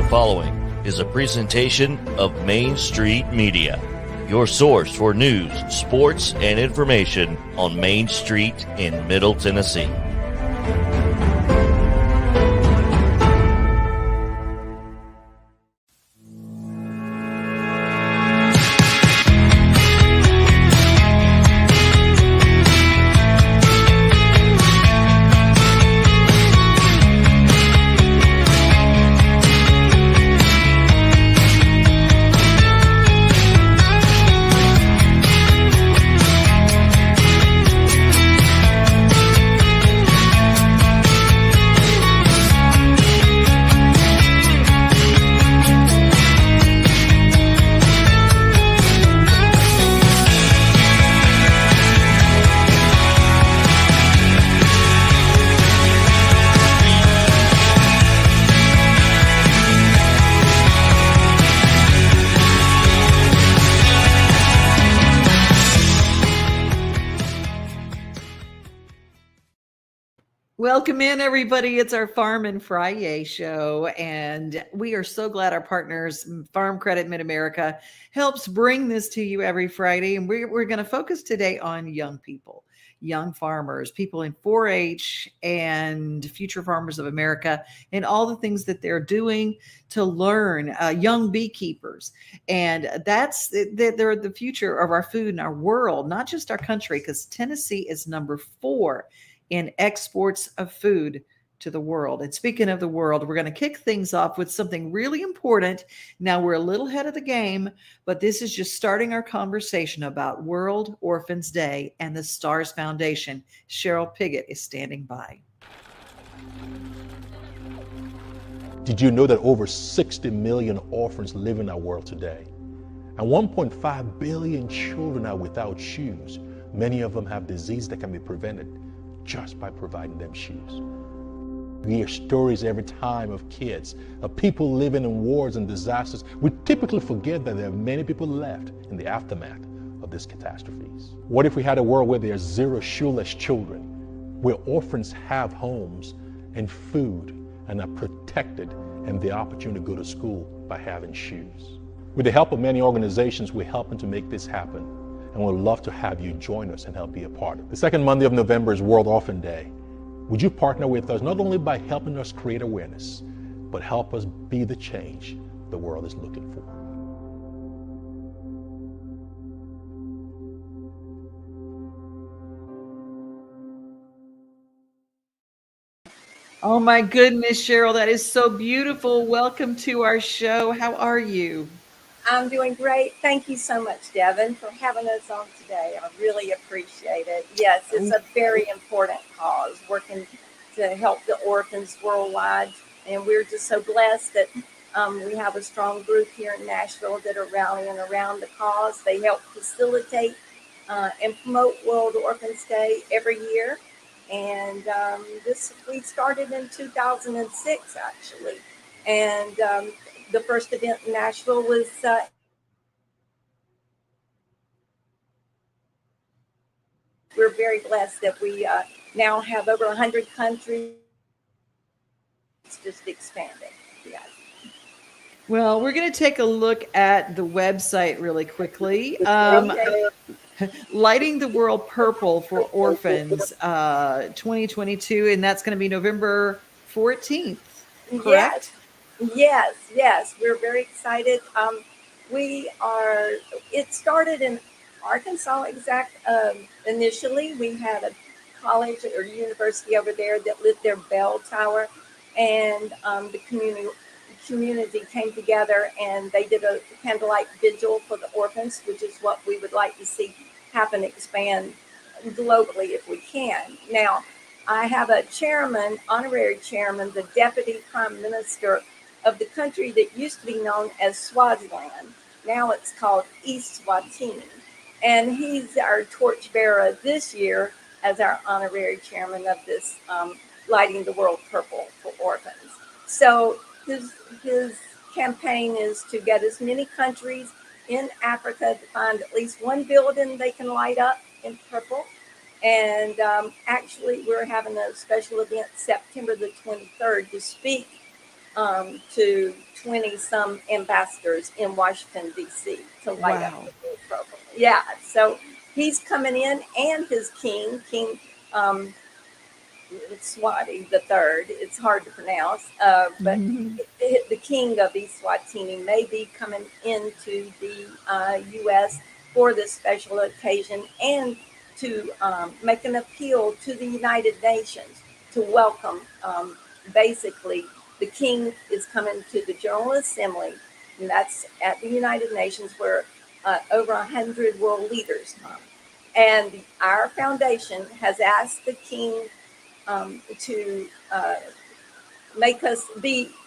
following is a presentation of Main Street Media, your source for news, sports, and information on Main Street in Middle Tennessee. Welcome in, everybody. It's our Farmin Fri-Yay show, and we are so glad our partners, Farm Credit Mid-America, helps bring this to you every Friday. And we're going to focus today on young people, young farmers, people in 4-H and Future Farmers of America, and all the things that they're doing to learn, young beekeepers. And they're the future of our food and our world, not just our country, because Tennessee is number 4 in exports of food to the world. And speaking of the world, we're going to kick things off with something really important. Now, we're a little ahead of the game, but this is just starting our conversation about World Orphans Day and the STARS Foundation. Cheryl Piggot is standing by. Did you know that over 60 million orphans live in our world today? And 1.5 billion children are without shoes. Many of them have disease that can be prevented just by providing them shoes. We hear stories every time of kids, of people living in wars and disasters. We typically forget that there are many people left in the aftermath of these catastrophes. What if we had a world where there are 0 shoeless children, where orphans have homes and food and are protected and the opportunity to go to school by having shoes? With the help of many organizations, we're helping to make this happen. And we'd love to have you join us and help be a part of it. The second Monday of November is World Orphan Day. Would you partner with us not only by helping us create awareness, but help us be the change the world is looking for? Oh my goodness, Cheryl, that is so beautiful. Welcome to our show. How are you? I'm doing great. Thank you so much, Devin, for having us on today. I really appreciate it. Yes, it's a very important cause, working to help the orphans worldwide. And we're just so blessed that we have a strong group here in Nashville that are rallying around the cause. They help facilitate and promote World Orphans Day every year. And we started in 2006, actually. And the first event in Nashville was we're very blessed that we now have over 100 countries. It's just expanding. Yeah. Well, we're going to take a look at the website really quickly. Lighting the World Purple for Orphans 2022, and that's going to be November 14th, correct? Yes. We're very excited. It started in Arkansas, initially. We had a college or university over there that lit their bell tower, and the community came together and they did a candlelight vigil for the orphans, which is what we would like to see happen, expand globally if we can. Now, I have a honorary chairman, the deputy prime minister of the country that used to be known as Swaziland. Now it's called East Swatini. And he's our torchbearer this year as our honorary chairman of this Lighting the World Purple for Orphans. So his campaign is to get as many countries in Africa to find at least one building they can light up in purple. And actually, we're having a special event September the 23rd to speak to 20-some ambassadors in Washington, D.C. to light up Wow. the World program. Yeah, so he's coming in, and his king, Swati the third. It's hard to pronounce, but Mhm. the king of Eswatini may be coming into the U.S. for this special occasion, and to make an appeal to the United Nations to welcome. Basically, the king is coming to the General Assembly, and that's at the United Nations, where over 100 world leaders come. And our foundation has asked the king to make us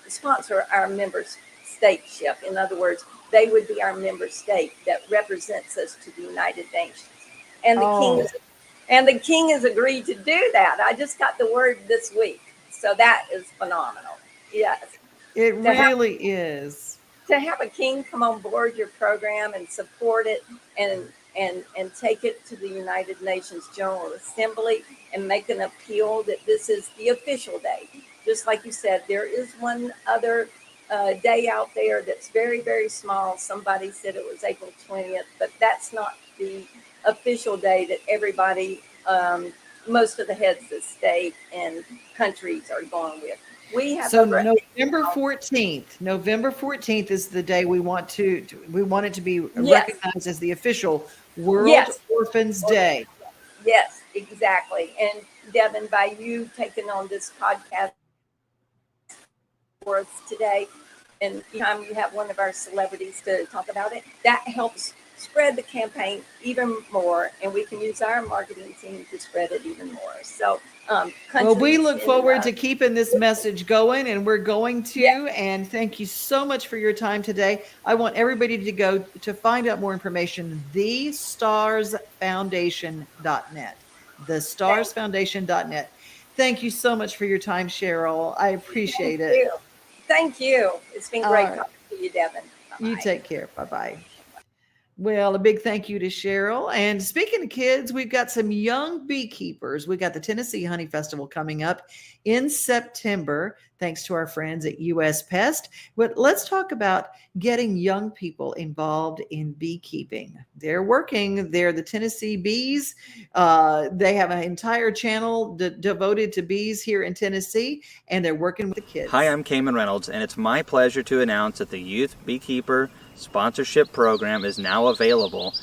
sponsor our member stateship. In other words, they would be our member state that represents us to the United Nations. And Oh, the king has agreed to do that. I just got the word this week, so that is phenomenal. Yes, it to have really is. a king come on board your program and support it, and take it to the United Nations General Assembly and make an appeal that this is the official day. Just like you said, there is one other day out there that's very, very small. Somebody said it was April 20th, but that's not the official day that everybody, most of the heads of state and countries are going with. We have So over November 14th is the day we want it to be yes, recognized as the official World yes, Orphans Day. yes, exactly. And Devin, by you taking on this podcast for us today, and anytime you have one of our celebrities to talk about it, that helps spread the campaign even more, and we can use our marketing team to spread it even more. So, Well, we countries look in, forward to keeping this message going, and we're going to. yeah, And thank you so much for your time today. I want everybody to go to find out more information, thestarsfoundation.net. thank, Thestarsfoundation.net. Thank you so much for your time, Cheryl. I thank appreciate it. you. Thank you. It's been All great right. talking to you, Devin. You Bye-bye. take care. Bye bye. Well, a big thank you to Cheryl. And speaking of kids, we've got some young beekeepers. We got the Tennessee Honey Festival coming up in September, thanks to our friends at US Pest. But let's talk about getting young people involved in beekeeping. They're working, they're the Tennessee Bees. They have an entire channel devoted to bees here in Tennessee, and they're working with the kids. Hi, I'm Cayman Reynolds, and it's my pleasure to announce that the Youth Beekeeper Sponsorship Program is now available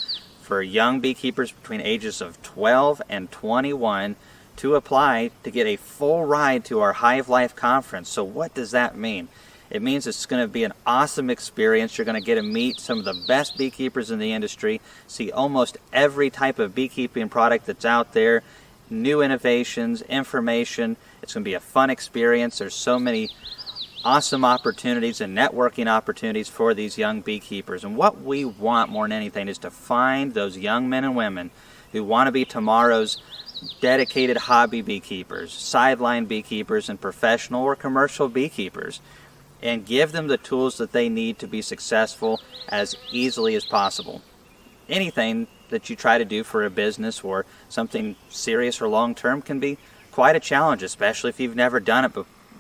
for young beekeepers between ages of 12 and 21 to apply to get a full ride to our Hive Life conference. So what does that mean? It means it's going to be an awesome experience. You're going to get to meet some of the best beekeepers in the industry, see almost every type of beekeeping product that's out there, new innovations, information. It's going to be a fun experience. There's so many awesome opportunities and networking opportunities for these young beekeepers. And what we want more than anything is to find those young men and women who want to be tomorrow's dedicated hobby beekeepers, sideline beekeepers, and professional or commercial beekeepers, and give them the tools that they need to be successful as easily as possible. Anything that you try to do for a business or something serious or long-term can be quite a challenge, especially if you've never done it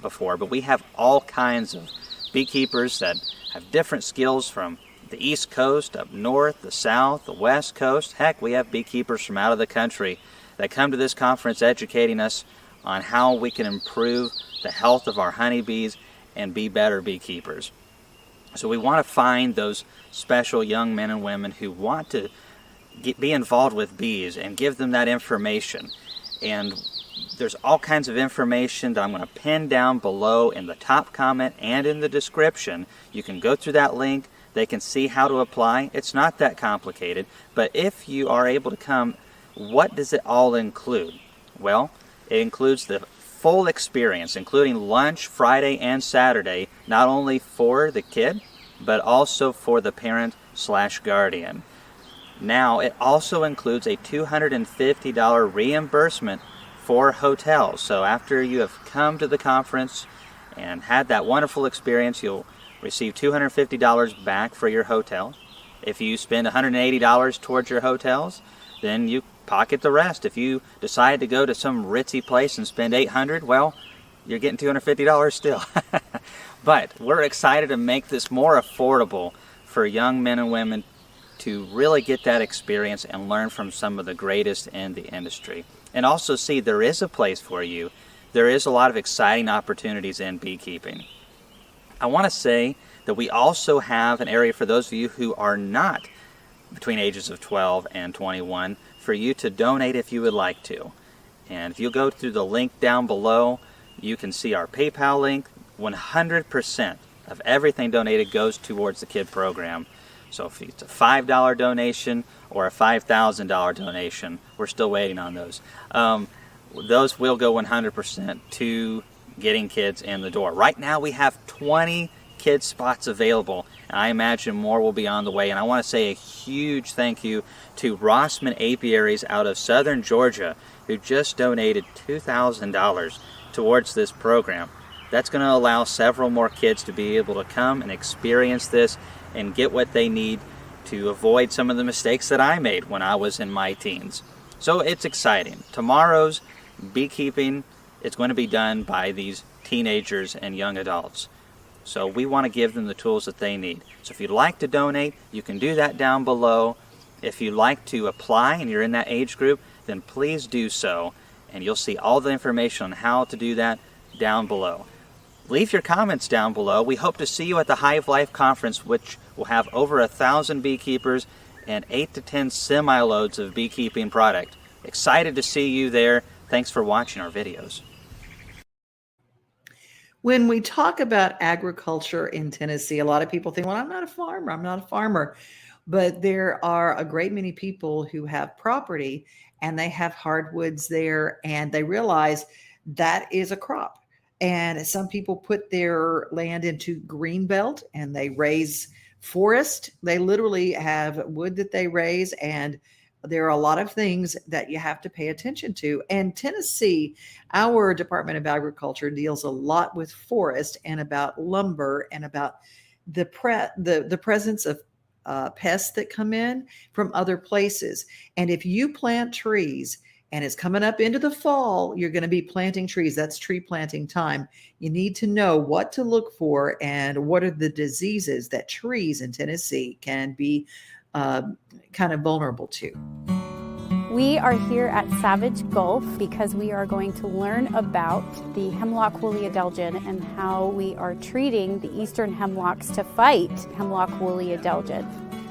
before. But we have all kinds of beekeepers that have different skills from the East Coast, up north, the South, the West Coast. Heck, we have beekeepers from out of the country that come to this conference educating us on how we can improve the health of our honeybees and be better beekeepers. So we want to find those special young men and women who want to be involved with bees and give them that information. And there's all kinds of information that I'm going to pin down below in the top comment and in the description. You can go through that link. They can see how to apply. It's not that complicated. But if you are able to come, what does it all include? Well, it includes the full experience, including lunch Friday and Saturday, not only for the kid, but also for the parent/guardian. Now, it also includes a $250 reimbursement for hotels. So after you have come to the conference and had that wonderful experience, you'll receive $250 back for your hotel. If you spend $180 towards your hotels, then you pocket the rest. If you decide to go to some ritzy place and spend $800, well, you're getting $250 still. But we're excited to make this more affordable for young men and women to really get that experience and learn from some of the greatest in the industry. And also see there is a place for you. There is a lot of exciting opportunities in beekeeping. I want to say that we also have an area for those of you who are not between ages of 12 and 21 for you to donate if you would like to. And if you go through the link down below, you can see our PayPal link. 100% of everything donated goes towards the kid program. So if it's a $5 donation or a $5,000 donation, we're still waiting on those. Those will go 100% to getting kids in the door. Right now we have 20 kids spots available, and I imagine more will be on the way. And I want to say a huge thank you to Rossman Apiaries out of southern Georgia, who just donated $2,000 towards this program. That's going to allow several more kids to be able to come and experience this and get what they need to avoid some of the mistakes that I made when I was in my teens. So it's exciting. Tomorrow's beekeeping is going to be done by these teenagers and young adults. So we want to give them the tools that they need. So if you'd like to donate, you can do that down below. If you'd like to apply and you're in that age group, then please do so. And you'll see all the information on how to do that down below. Leave your comments down below. We hope to see you at the Hive Life Conference, which will have over 1,000 beekeepers and 8 to 10 semi-loads of beekeeping product. Excited to see you there. Thanks for watching our videos. When we talk about agriculture in Tennessee, a lot of people think, well, I'm not a farmer. I'm not a farmer. But there are a great many people who have property and they have hardwoods there, and they realize that is a crop. And some people put their land into green belt and they raise forest. They literally have wood that they raise, and there are a lot of things that you have to pay attention to. And Tennessee, our Department of Agriculture deals a lot with forest and about lumber and about the presence of pests that come in from other places. And if you plant trees and it's coming up into the fall, you're going to be planting trees. That's tree planting time. You need to know what to look for and what are the diseases that trees in Tennessee can be kind of vulnerable to. We are here at Savage Gulf because we are going to learn about the hemlock woolly adelgid and how we are treating the eastern hemlocks to fight hemlock woolly adelgid.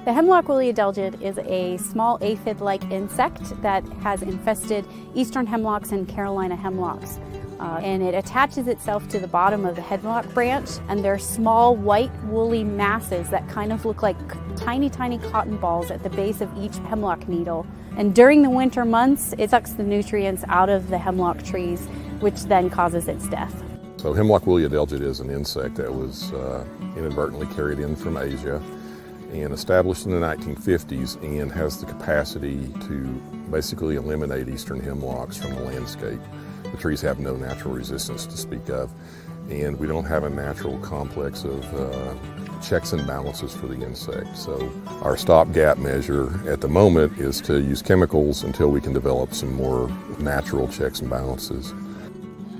The hemlock woolly adelgid is a small aphid-like insect that has infested eastern hemlocks and Carolina hemlocks. And it attaches itself to the bottom of the hemlock branch, and they're small white woolly masses that kind of look like tiny, tiny cotton balls at the base of each hemlock needle. And during the winter months, it sucks the nutrients out of the hemlock trees, which then causes its death. So hemlock woolly adelgid is an insect that was inadvertently carried in from Asia and established in the 1950s, and has the capacity to basically eliminate eastern hemlocks from the landscape. The trees have no natural resistance to speak of, and we don't have a natural complex of checks and balances for the insect. So our stopgap measure at the moment is to use chemicals until we can develop some more natural checks and balances.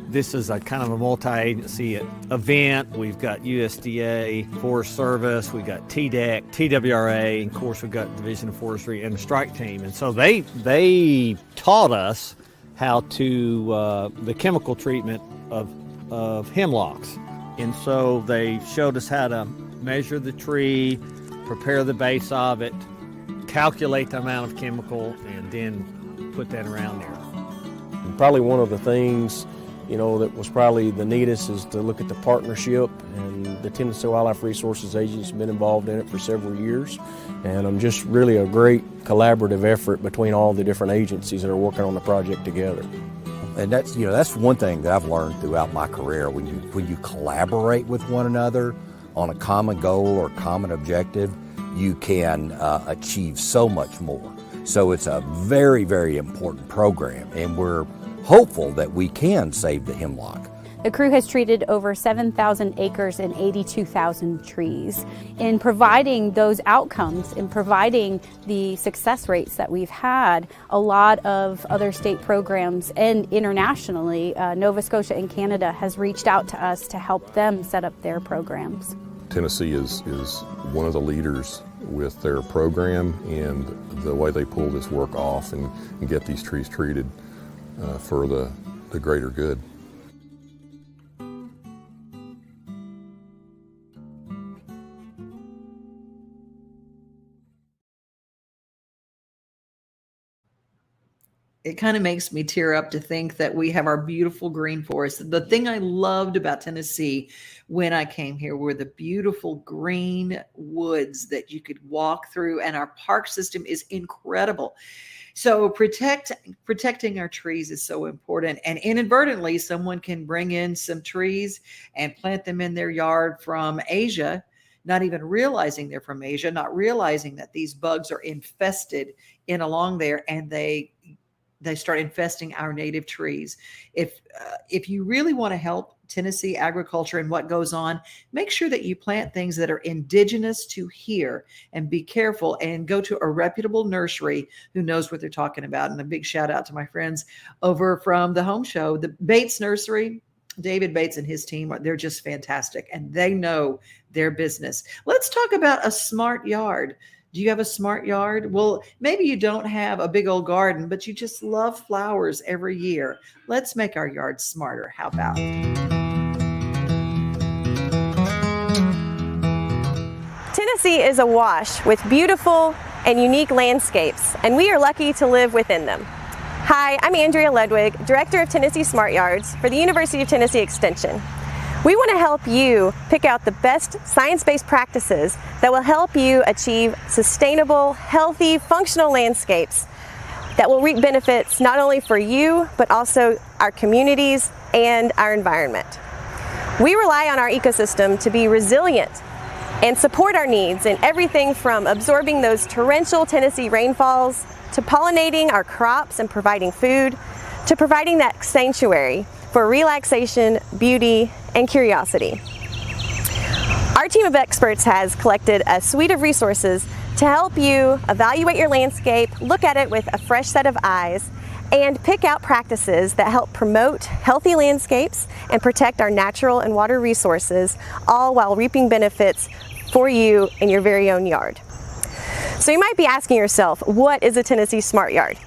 This is a kind of a multi-agency event. We've got USDA, Forest Service, we've got TDEC, TWRA, and of course we've got Division of Forestry and the strike team. And so they taught us how to, the chemical treatment of hemlocks. And so they showed us how to measure the tree, prepare the base of it, calculate the amount of chemical, and then put that around there. And probably one of the things that was probably the neatest is to look at the partnership, and the Tennessee Wildlife Resources Agency's been involved in it for several years, and just really a great collaborative effort between all the different agencies that are working on the project together. And that's one thing that I've learned throughout my career. When you collaborate with one another on a common goal or common objective, you can achieve so much more. So it's a very, very important program, and we're hopeful that we can save the hemlock. The crew has treated over 7,000 acres and 82,000 trees. In providing those outcomes, in providing the success rates that we've had, a lot of other state programs and internationally, Nova Scotia and Canada has reached out to us to help them set up their programs. Tennessee is one of the leaders with their program and the way they pull this work off and get these trees treated for the greater good. It kind of makes me tear up to think that we have our beautiful green forest. The thing I loved about Tennessee when I came here were the beautiful green woods that you could walk through, and our park system is incredible. So protecting our trees is so important. And inadvertently, someone can bring in some trees and plant them in their yard from Asia, not even realizing they're from Asia, not realizing that these bugs are infested in along there, and they start infesting our native trees. If you really want to help Tennessee agriculture and what goes on, make sure that you plant things that are indigenous to here, and be careful and go to a reputable nursery who knows what they're talking about. And a big shout out to my friends over from the home show, the Bates Nursery. David Bates and his team, they're just fantastic, and they know their business. Let's talk about a smart yard. Do you have a smart yard? Well, maybe you don't have a big old garden, but you just love flowers every year. Let's make our yard smarter. How about? Tennessee is awash with beautiful and unique landscapes, and we are lucky to live within them. Hi, I'm Andrea Ledwig, Director of Tennessee Smart Yards for the University of Tennessee Extension. We want to help you pick out the best science-based practices that will help you achieve sustainable, healthy, functional landscapes that will reap benefits not only for you, but also our communities and our environment. We rely on our ecosystem to be resilient and support our needs in everything from absorbing those torrential Tennessee rainfalls, to pollinating our crops and providing food, to providing that sanctuary for relaxation, beauty, and curiosity. Our team of experts has collected a suite of resources to help you evaluate your landscape, look at it with a fresh set of eyes, and pick out practices that help promote healthy landscapes and protect our natural and water resources, all while reaping benefits for you in your very own yard. So you might be asking yourself, what is a Tennessee Smart Yard?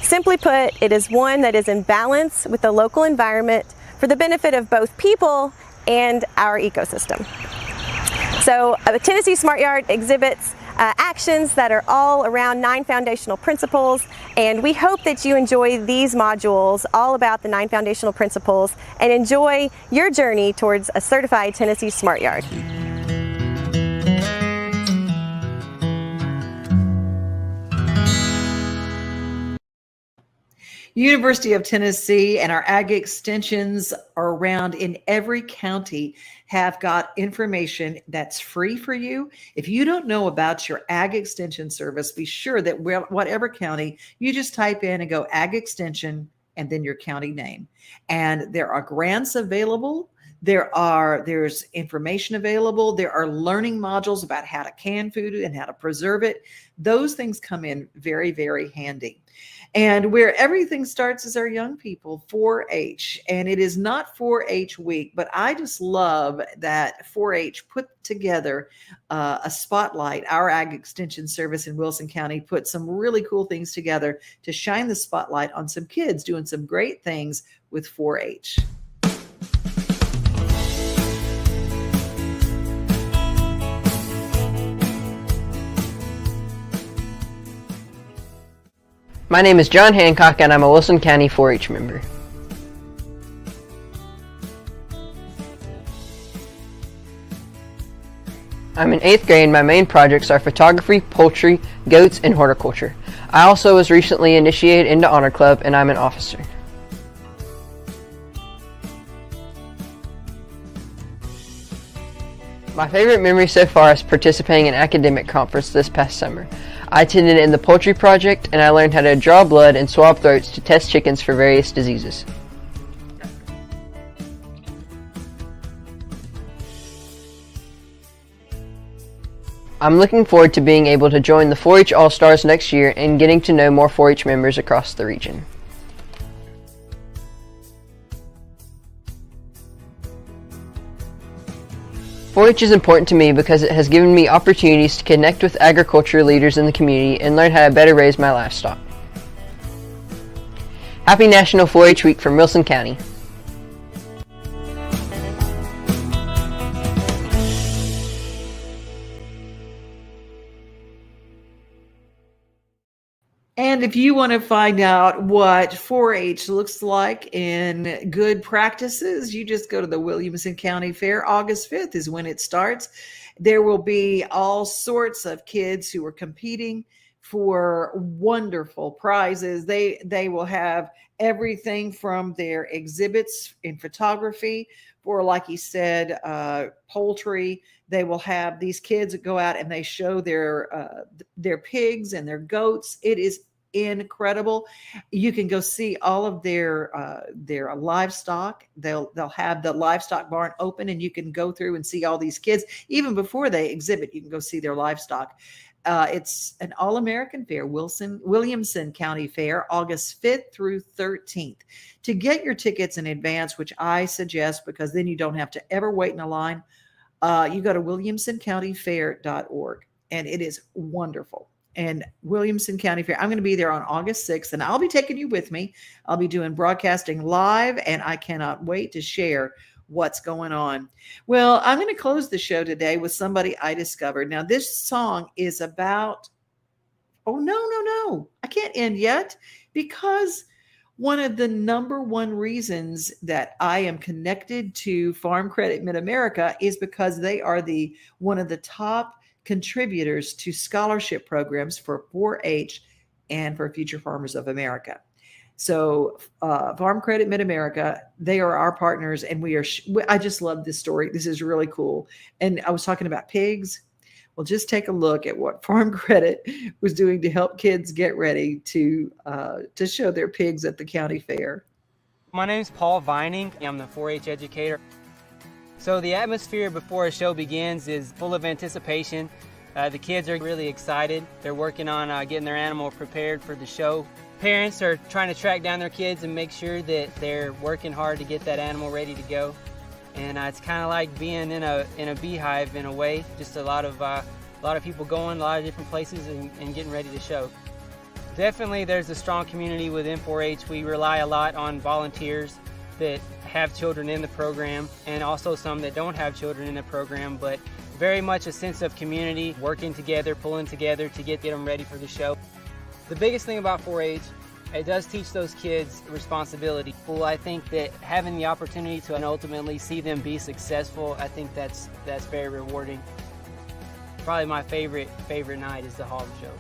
Simply put, it is one that is in balance with the local environment for the benefit of both people and our ecosystem. So a Tennessee Smart Yard exhibits actions that are all around 9 foundational principles, and we hope that you enjoy these modules all about the 9 foundational principles and enjoy your journey towards a certified Tennessee Smart Yard. University of Tennessee and our ag extensions around in every county have got information that's free for you. If you don't know about your ag extension service, be sure that whatever county, you just type in and go ag extension and then your county name. And there are grants available. There's information available. There are learning modules about how to can food and how to preserve it. Those things come in very, very handy. And where everything starts is our young people, 4-H. And it is not 4-H week, but I just love that 4-H put together a spotlight. Our Ag Extension Service in Wilson County put some really cool things together to shine the spotlight on some kids doing some great things with 4-H. My name is John Hancock and I'm a Wilson County 4-H member. I'm in 8th grade and my main projects are photography, poultry, goats, and horticulture. I also was recently initiated into Honor Club and I'm an officer. My favorite memory so far is participating in an academic conference this past summer. I attended in the poultry project and I learned how to draw blood and swab throats to test chickens for various diseases. I'm looking forward to being able to join the 4-H All-Stars next year and getting to know more 4-H members across the region. .4-H is important to me because it has given me opportunities to connect with agriculture leaders in the community and learn how to better raise my livestock. Happy National 4-H Week from Wilson County. And if you want to find out what 4-H looks like in good practices, you just go to the Williamson County Fair. August 5th is when it starts. There will be all sorts of kids who are competing for wonderful prizes. They will have everything from their exhibits in photography for, like he said, poultry. They will have these kids that go out and they show their pigs and their goats. It is incredible. You can go see all of their livestock. They'll have the livestock barn open, and you can go through and see all these kids. Even before they exhibit, you can go see their livestock. It's an all-American fair, Williamson County Fair, August 5th through 13th. To get your tickets in advance, which I suggest because then you don't have to ever wait in a line, you go to williamsoncountyfair.org, and it is wonderful. And Williamson County Fair, I'm going to be there on August 6th, and I'll be taking you with me. I'll be doing broadcasting live, and I cannot wait to share what's going on. Well, I'm going to close the show today with somebody I discovered. Now, this song is about, oh, no, I can't end yet, because one of the number one reasons that I am connected to Farm Credit Mid-America is because they are one of the top contributors to scholarship programs for 4-H and for Future Farmers of America. So Farm Credit Mid-America, they are our partners, and I just love this story. This is really cool. And I was talking about pigs. Well, just take a look at what Farm Credit was doing to help kids get ready to show their pigs at the county fair. My name is Paul Vining. I'm the 4-H educator. So the atmosphere before a show begins is full of anticipation. The kids are really excited. They're working on getting their animal prepared for the show. Parents are trying to track down their kids and make sure that they're working hard to get that animal ready to go. And it's kind of like being in a beehive in a way. Just a lot of people going a lot of different places and getting ready to show. Definitely there's a strong community within 4-H. We rely a lot on volunteers that have children in the program, and also some that don't have children in the program, but very much a sense of community, working together, pulling together to get them ready for the show. The biggest thing about 4-H, it does teach those kids responsibility. Well, I think that having the opportunity to ultimately see them be successful, I think that's very rewarding. Probably my favorite night is the hog show.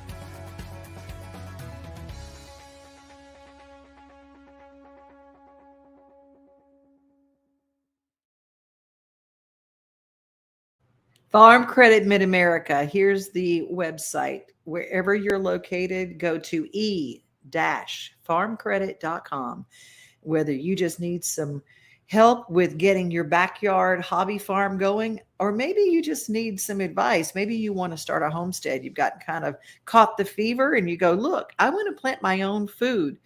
Farm Credit Mid-America. Here's the website. Wherever you're located, go to e-farmcredit.com. Whether you just need some help with getting your backyard hobby farm going, or maybe you just need some advice. Maybe you want to start a homestead. You've got kind of caught the fever and you go, look, I want to plant my own food.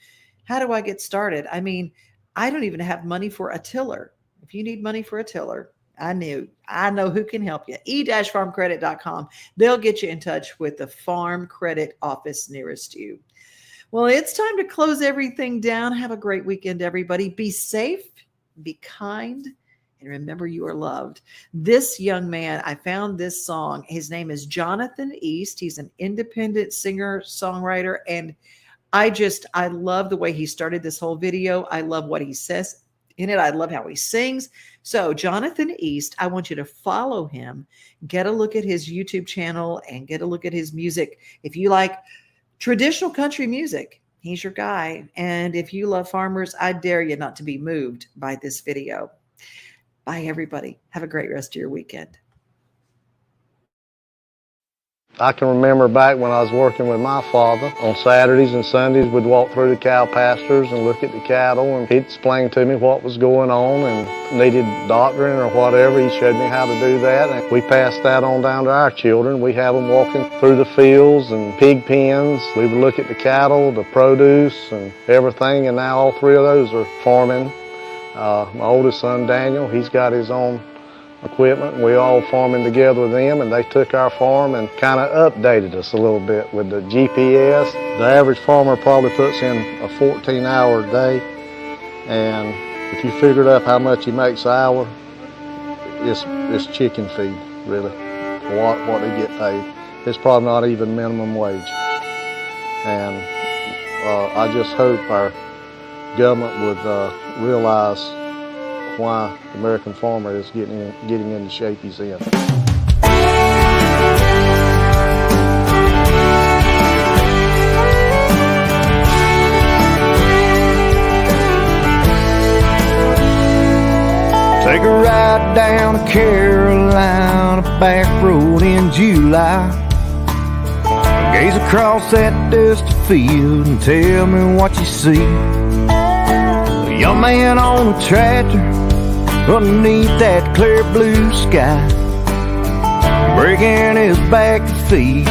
How do I get started? I mean, I don't even have money for a tiller. If you need money for a tiller, I know who can help you. e-farmcredit.com. They'll get you in touch with the Farm Credit office nearest you. Well, it's time to close everything down. Have a great weekend, everybody. Be safe, be kind, and remember you are loved. This young man, I found this song. His name is Jonathan East. He's an independent singer-songwriter, and I love the way he started this whole video. I love what he says in it. I love how he sings. So Jonathan East, I want you to follow him, get a look at his YouTube channel, and get a look at his music. If you like traditional country music, he's your guy. And if you love farmers, I dare you not to be moved by this video. Bye, everybody. Have a great rest of your weekend. I can remember back when I was working with my father, on Saturdays and Sundays we'd walk through the cow pastures and look at the cattle, and he'd explain to me what was going on and needed doctoring or whatever. He showed me how to do that, and we passed that on down to our children. We have them walking through the fields and pig pens. We would look at the cattle, the produce, and everything, and now all three of those are farming. My oldest son, Daniel, he's got his own equipment, and we all farming together with them, and they took our farm and kind of updated us a little bit with the GPS. The average farmer probably puts in a 14-hour day, and if you figured up how much he makes an hour, it's chicken feed, really, for what they get paid. It's probably not even minimum wage. And I just hope our government would realize why the American farmer is getting in the shape he's in. Take a ride down to Carolina back road in July. Gaze across that dusty field and tell me what you see. A young man on a tractor underneath that clear blue sky, breaking his back to feed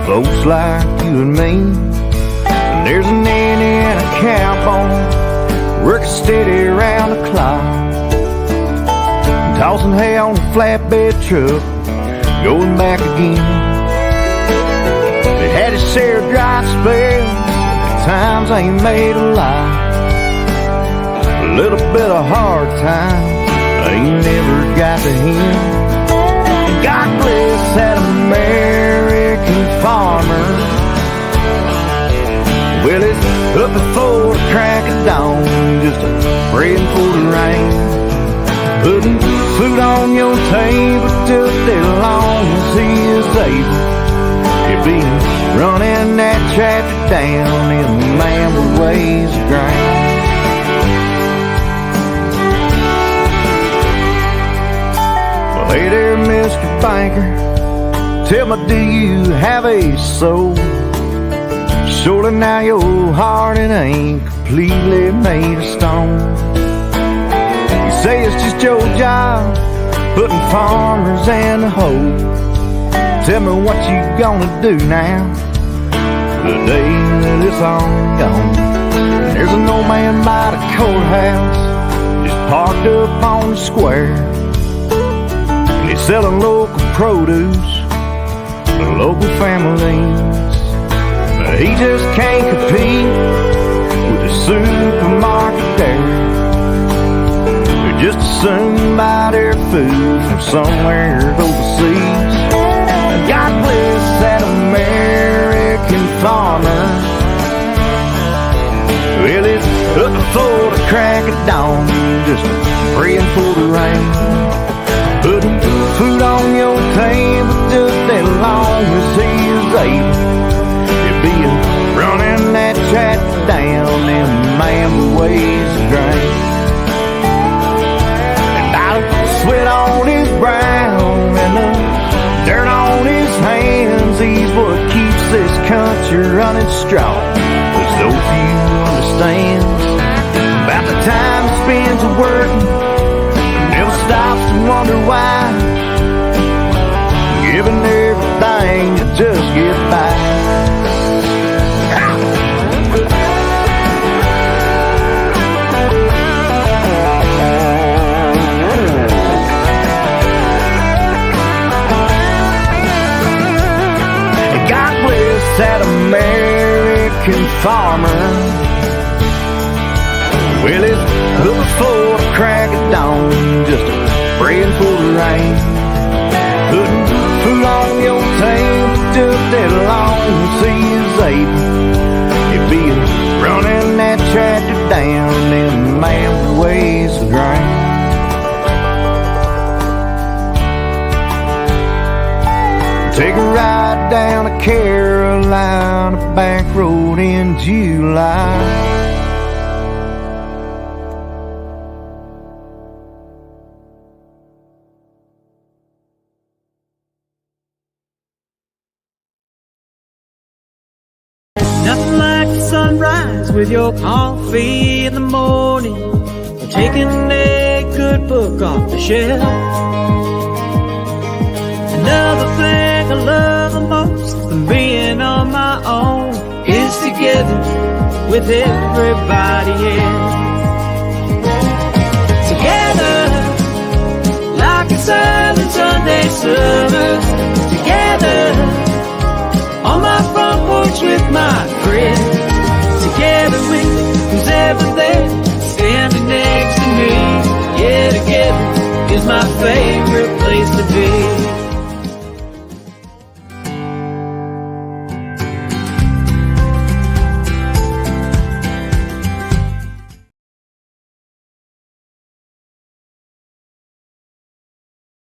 folks like you and me. And there's an Indiana cowboy working steady around the clock, tossing hay on a flatbed truck, going back again. They had his share of dry spells, times ain't made a lie. A little bit of hard time ain't never got to him. God bless that American farmer. Well, it's up before the crack of dawn, just praying for the rain, putting food on your table just as long as he is able. He'll be running that tractor down in a man with ways of grain. Hey there, Mr. Banker, tell me, do you have a soul? Surely now your heart it ain't completely made of stone. You say it's just your job, putting farmers in the hole. Tell me what you gonna do now, the day that it's all gone. There's an old man by the courthouse, just parked up on the square. He's selling local produce to local families. But he just can't compete with the supermarket there. They just as soon buy their food from somewhere overseas. And God bless that American farmer. Well, it's up before the crack of dawn, just praying for the rain, putting food on your table just as long as he is able. He'll be running that tractor down in man ways of grain. And I sweat on his brow and the dirt on his hands. He's what keeps this country running strong. There's so few understands about the time he spends working, never stops to wonder why, giving everything to just get by. God bless that American farmer. Well, it's up before the crack of dawn, just praying for the rain, putting food on your table just as long as he is able. He'll be running that tractor down in man ways of grain. Take a ride down to Carolina back road in July. with your coffee in the morning, or taking a good book off the shelf. Another thing I love the most than being on my own is together with everybody else. Together, like a silent Sunday summer. Together, on my front porch with my friends. Together with who's ever there, standing next to me. Yeah, together is my favorite place to be.